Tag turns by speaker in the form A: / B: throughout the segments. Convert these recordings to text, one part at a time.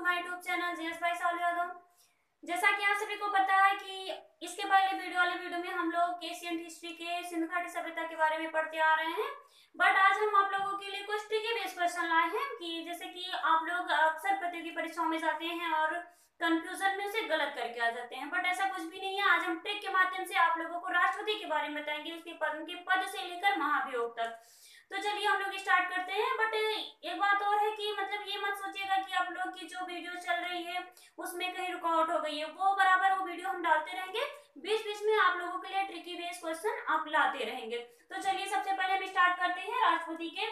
A: To my YouTube channel GS by Salu Yadav. जैसा कि आप सभी को पता है कि इसके पहले वीडियो में हम लोग एशियन हिस्ट्री के सिंधु घाटी सभ्यता के बारे में पढ़ते आ रहे हैं। बट आज हम आप लोगों के लिए कुछ ट्रिकी बेस्ड क्वेश्चन लाए हैं कि जैसे कि आप लोग अक्सर प्रतियोगी परीक्षाओं में जाते हैं और कंफ्यूजन में उसे गलत करके आ जाते हैं, बट ऐसा कुछ भी नहीं है। आज हम ट्रिक के माध्यम से आप लोगों को राष्ट्रपति के बारे में बताएंगे, उसके पद से लेकर महाभियोग तक। तो चलिए हम लोग स्टार्ट करते हैं। बट एक बात और है कि मतलब ये मत सोचिएगा कि आप लोग की जो वीडियो चल रही है उसमें कहीं रुकावट हो गई है, वो बराबर वो वीडियो हम डालते रहेंगे, बीच बीच में आप लोगों के लिए ट्रिकी बेस्ड क्वेश्चन आप लाते रहेंगे। तो चलिए सबसे पहले हम स्टार्ट करते हैं राष्ट्रपति के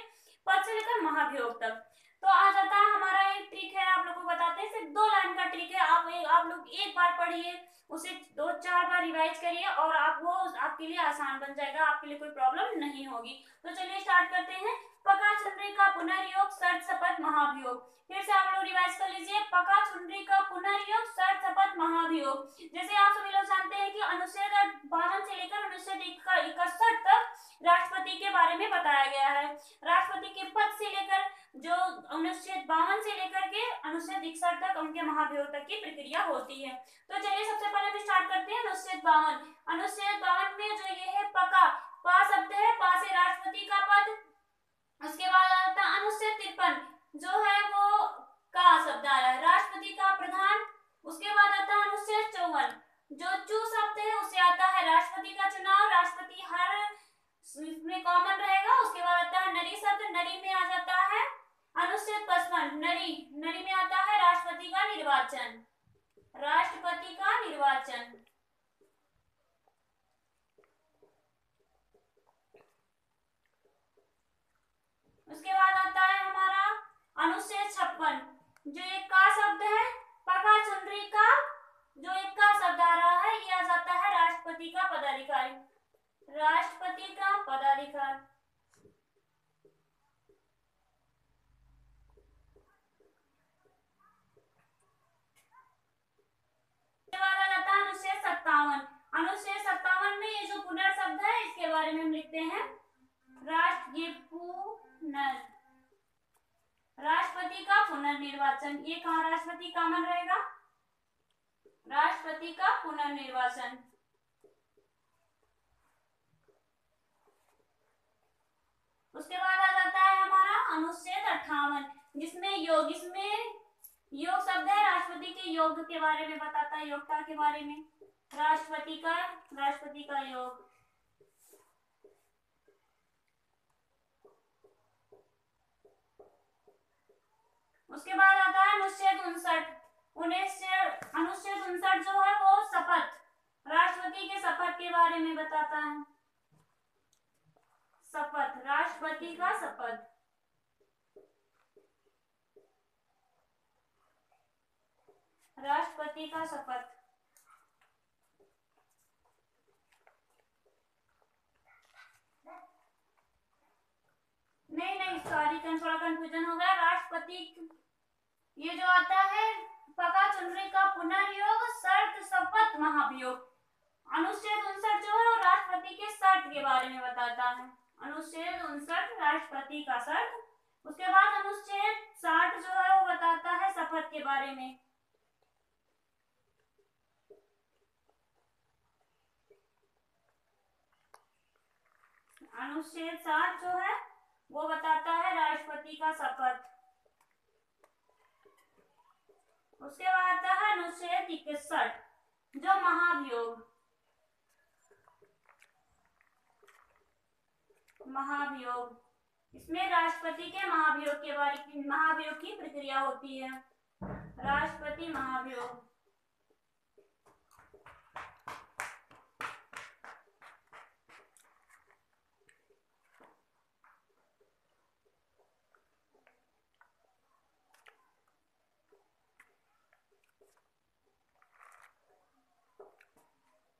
A: पद से लेकर महाभियोग तक। तो आ जाता है हमारा एक ट्रिक है, आप लोगों को बताते हैं, सिर्फ 2 लाइन का ट्रिक है। आप लोग एक बार पढ़िए, उसे 2-4 बार रिवाइज करिए और वो आपके लिए आसान बन जाएगा, आपके लिए कोई प्रॉब्लम नहीं होगी। तो चलिए स्टार्ट करते हैं। पका चुनरी का पुनर्योग शर्त शपथ महाभियोग। फिर से आप लोग रिवाइज कर लीजिए। पका चुनरी का पुनर्योग शर्त शपथ महाभियोग। जैसे आप सभी लोग जानते हैं कि अनुच्छेद 52 से लेकर अनुच्छेद 61 तक राष्ट्रपति के बारे में बताया गया है। राष्ट्रपति के पद से लेकर जो अनुच्छेद 52 से लेकर के अनुच्छेद 61 तक उनके महाभियोग तक की प्रक्रिया होती है। तो चलिए सबसे पहले हम स्टार्ट करते हैं अनुच्छेद 52। अनुच्छेद 52 में जो ये है पका, पा शब्द है, पा से राष्ट्रपति का पद। उसके बाद आता है अनुच्छेद 53, जो है वो का शब्द आ रहा है, राष्ट्रपति का प्रधान। उसके बाद आता है अनुच्छेद 54, जो चू शब्द है उससे आता है राष्ट्रपति का चुनाव, राष्ट्रपति हर इसमें कॉमन रहेगा। उसके बाद आता है नरी शब्द, नरी में आ जाता है अनुच्छेद 55, नरी, नरी में आता है राष्ट्रपति का निर्वाचन, राष्ट्रपति का निर्वाचन। उसके बाद आता है हमारा अनुच्छेद 56, जो एक का शब्द है, पका चुनरी का जो एक का शब्द आ रहा है, ये आ जाता है राष्ट्रपति का पदाधिकारी, राष्ट्रपति का पदाधिकार। उसके बाद आ जाता है अनुच्छेद 57। अनुच्छेद 57 में ये जो पुनर् शब्द है इसके बारे में हम लिखते हैं राष्ट्रपति का पुनर्निर्वाचन। ये कहाँ राष्ट्रपति कॉमन रहेगा, राष्ट्रपति का पुनर्निर्वाचन। उसके बाद आ जाता है हमारा अनुच्छेद 58, जिसमें योग, इसमें योग शब्द है, राष्ट्रपति के योग के बारे में बताता है, योग्यता के बारे में, राष्ट्रपति का योग। उसके बाद आता है अनुच्छेद 59। अनुच्छेद 59 जो है वो शपथ, राष्ट्रपति के शपथ के बारे में बताता है, शपथ, राष्ट्रपति का शपथ। राष्ट्रपति का शपथ। नहीं सॉरी, थोड़ा कंफ्यूजन हो गया। राष्ट्रपति ये जो आता है पका चुनरी का पुनर्योग शर्त शपथ महाभियोग। अनुच्छेद 59 जो है वो राष्ट्रपति के शर्त के बारे में बताता है, अनुच्छेद 59 राष्ट्रपति का शर्त। उसके बाद अनुच्छेद 60 जो है वो बताता है शपथ के बारे में। अनुच्छेद 60 जो है वो बताता है राष्ट्रपति का शपथ। उसके बाद आता है अनुच्छेद 61, जो महाभियोग, इसमें राष्ट्रपति के महाभियोग की प्रक्रिया होती है, राष्ट्रपति महाभियोग।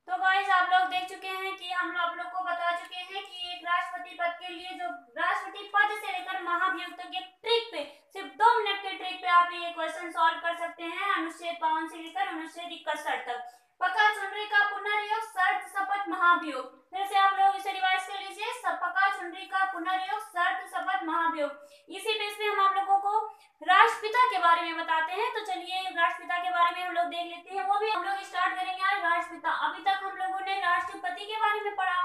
A: तो गाइस आप लोग देख चुके हैं कि हम आप लोग को बता चुके हैं कि एक राष्ट्रपति पद के लिए जो राष्ट्रपति पद से लेकर महाभियोग तक एक ट्रिक पे, सिर्फ 2 मिनट के ट्रिक पे आप ये क्वेश्चन सॉल्व कर सकते हैं। अनुच्छेद 52 से लेकर अनुच्छेद 61 तक पका चुनरी का पुनर्योग शर्त शपथ महाभियोग। फिर से आप लोग इसे रिवाइज कर लीजिए, पका चुनरी का पुनर्योग शर्त शपथ महाभियोग। इसी बेस पे हम आप लोगों को राष्ट्रपिता के बारे में बताते हैं। तो चलिए राष्ट्रपिता के बारे में हम लोग देख लेते हैं, वो भी हम लोग स्टार्ट करेंगे आज राष्ट्रपिता। अभी तक हम लोगों ने राष्ट्रपति के बारे में पढ़ा,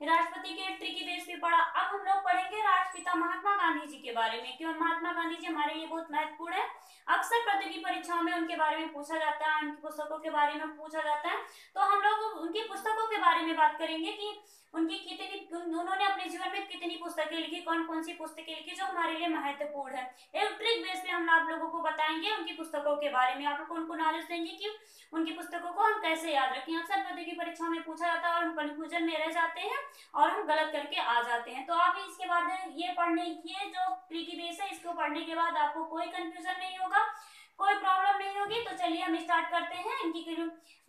A: राष्ट्रपति के ट्रिकी बेस पे पढ़ा। अब हम लोग पढ़ेंगे राष्ट्रपिता महात्मा गांधी जी के बारे में, क्यों महात्मा गांधी जी हमारे लिए बहुत महत्वपूर्ण है। अक्सर प्रतियोगी परीक्षाओं में उनके बारे में पूछा जाता है, उनकी पुस्तकों के बारे में पूछा जाता है। तो हम लोग उनकी पुस्तकों के बारे में बात करेंगे कि उनकी उन्होंने अपने जीवन में कितनी पुस्तकें लिखी, कौन कौन सी पुस्तकें लिखी जो हमारे लिए महत्वपूर्ण है। एक ट्रिक बेस पे हम आप लोगों को बताएंगे उनकी पुस्तकों के बारे में, आप लोग को उनको नॉलेज देंगे कि उनकी पुस्तकों को हम कैसे याद रखें। अक्सर प्रतियोगी परीक्षाओं में पूछा जाता है और हम कंफ्यूजन में रह जाते हैं और हम गलत करके आ जाते हैं। तो आप इसके बाद ये पढ़ने की जो ट्रिकी बेस है, इसको पढ़ने के बाद आपको कोई कंफ्यूजन नहीं होगा, कोई प्रॉब्लम नहीं होगी। तो चलिए हम स्टार्ट करते हैं इनकी।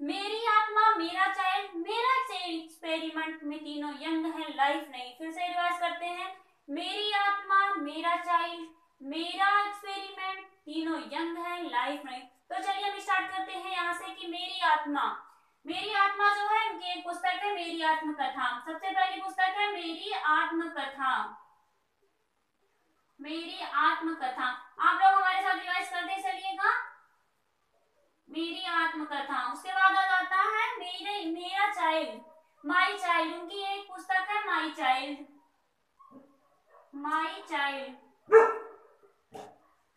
A: मेरी आत्मा, मेरा चाइल्ड, मेरा एक्सपेरिमेंट में तीनों यंग है, लाइफ नहीं। फिर से रिवाइज करते हैं, मेरी आत्मा, मेरा चाइल्ड, मेरा एक्सपेरिमेंट, तीनों यंग है, लाइफ नहीं। तो चलिए हम स्टार्ट करते हैं यहाँ से कि मेरी आत्मा। मेरी आत्मा जो है उनकी एक पुस्तक है मेरी आत्मकथा। सबसे पहली पुस्तक है मेरी आत्मकथा, मेरी आत्मकथा। आप लोग हमारे साथ रिवाइज करते चलिएगा, मेरी आत्मकथा। उसके बाद आ जाता है मेरा चाइल्ड, माई चाइल्ड। उनकी एक पुस्तक है माई चाइल्ड, माई चाइल्ड।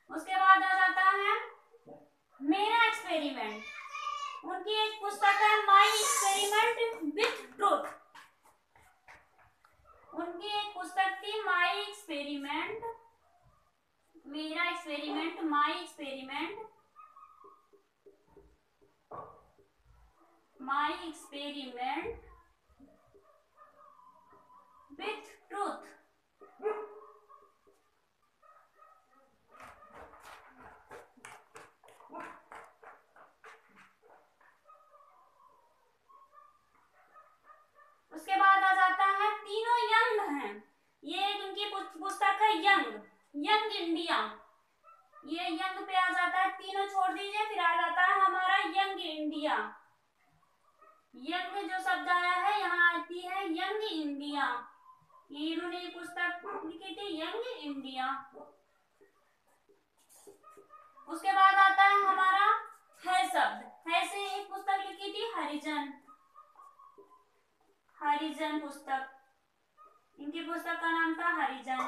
A: उसके बाद आ जाता है मेरा एक्सपेरिमेंट। उनकी एक पुस्तक है माई एक्सपेरिमेंट विथ ट्रूथ। उनकी एक पुस्तक थी माई एक्सपेरिमेंट, मेरा experiment, my experiment, my experiment with truth. उसके बाद आ जाता है तीनों यंग हैं। ये उनकी पुस्तक है यंग, यंग इंडिया। ये यंग पे आ जाता है, तीनों छोड़ दीजिए, फिर आ जाता है हमारा यंग इंडिया। यंग जो शब्द आया है यहाँ आती है यंग इंडिया। ये इन्होंने पुस्तक लिखी थी यंग इंडिया। उसके बाद आता है हमारा है शब्द, है से एक पुस्तक लिखी थी हरिजन, हरिजन पुस्तक। इनकी पुस्तक का नाम था हरिजन।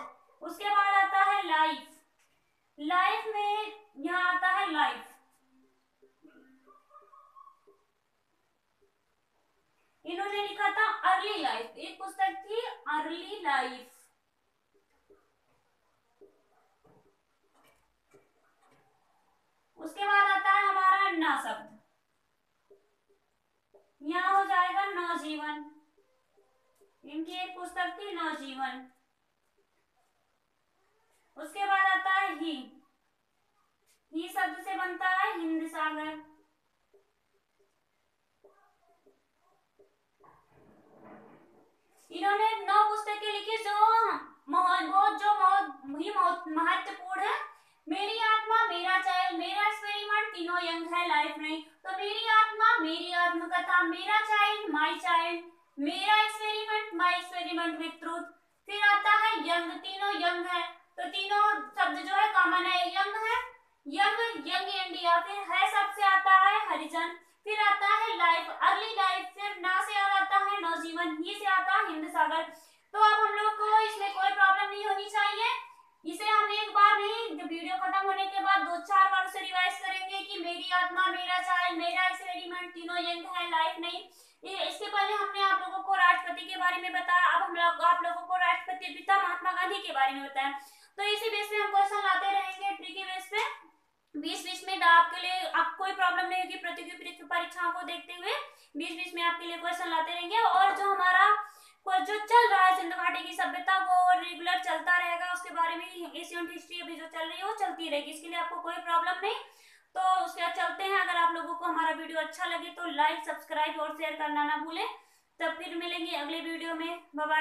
A: उसके बाद आता है लाइफ। लाइफ में यहाँ आता है लाइफ। इन्होंने लिखा था अर्ली लाइफ, एक पुस्तक थी अर्ली लाइफ। उसके बाद आता है हमारा ना शब्द, यहाँ हो जाएगा नवजीवन। इनकी एक पुस्तक थी नवजीवन। उसके बाद आता है ही शब्द से बनता है हिंद सागर। इन्होंने 9 पुस्तकें लिखी जो बहुत महत्वपूर्ण है। मेरी आत्मा, मेरा चाइल्ड, मेरा एक्सपेरिमेंट, तीनों यंग है, लाइफ नहीं। तो मेरी आत्मा, मेरी आत्मकथा, मेरा चाइल्ड, माई चाइल्ड, मेरा experiment, my experiment with truth. फिर आता है यंग, तीनों यंग है। तो तीनों शब्द जो है कॉमन है, यंग है, यंग, यंग इंडिया। फिर है शब्द से आता है हरिजन। फिर आता है लाइफ, अर्ली लाइफ। फिर ना से आ जाता है नवजीवन, ही से आता है हिंद सागर। तो अब हम लोग को इसमें कोई प्रॉब्लम नहीं होनी चाहिए। इसे हम एक बार नहीं, वीडियो खत्म होने के बाद 2-4 बार उसे रिवाइज करेंगे कि मेरी आत्मा, मेरा चाइल्ड, मेरा एक्सपेरिमेंट, तीनों यंग है, लाइफ नहीं। इसके पहले हमने आप लोगों को राष्ट्रपति के बारे में बताया, अब हम लोग आप लोगों को राष्ट्रपति पिता महात्मा गांधी के बारे में बताया। तो इसी बेस पे हम क्वेश्चन लाते रहेंगे ट्रिकी बेस पे। बीच में आपके लिए आप कोई प्रॉब्लम नहीं होगी प्रतियोगी परीक्षाओं को देखते हुए। बीच में आपके लिए क्वेश्चन लाते रहेंगे। और जो हमारा जो चल रहा है सिंधु घाटी की सभ्यता, वो रेगुलर चलता रहेगा। उसके बारे में एशियन हिस्ट्री अभी जो चल रही है वो चलती रहेगी, इसके लिए आपको कोई प्रॉब्लम नहीं। तो उसके बाद चलते हैं। अगर आप लोगों को हमारा वीडियो अच्छा लगे तो लाइक, सब्सक्राइब और शेयर करना ना भूलें। तब फिर मिलेंगे अगले वीडियो में। Bye bye.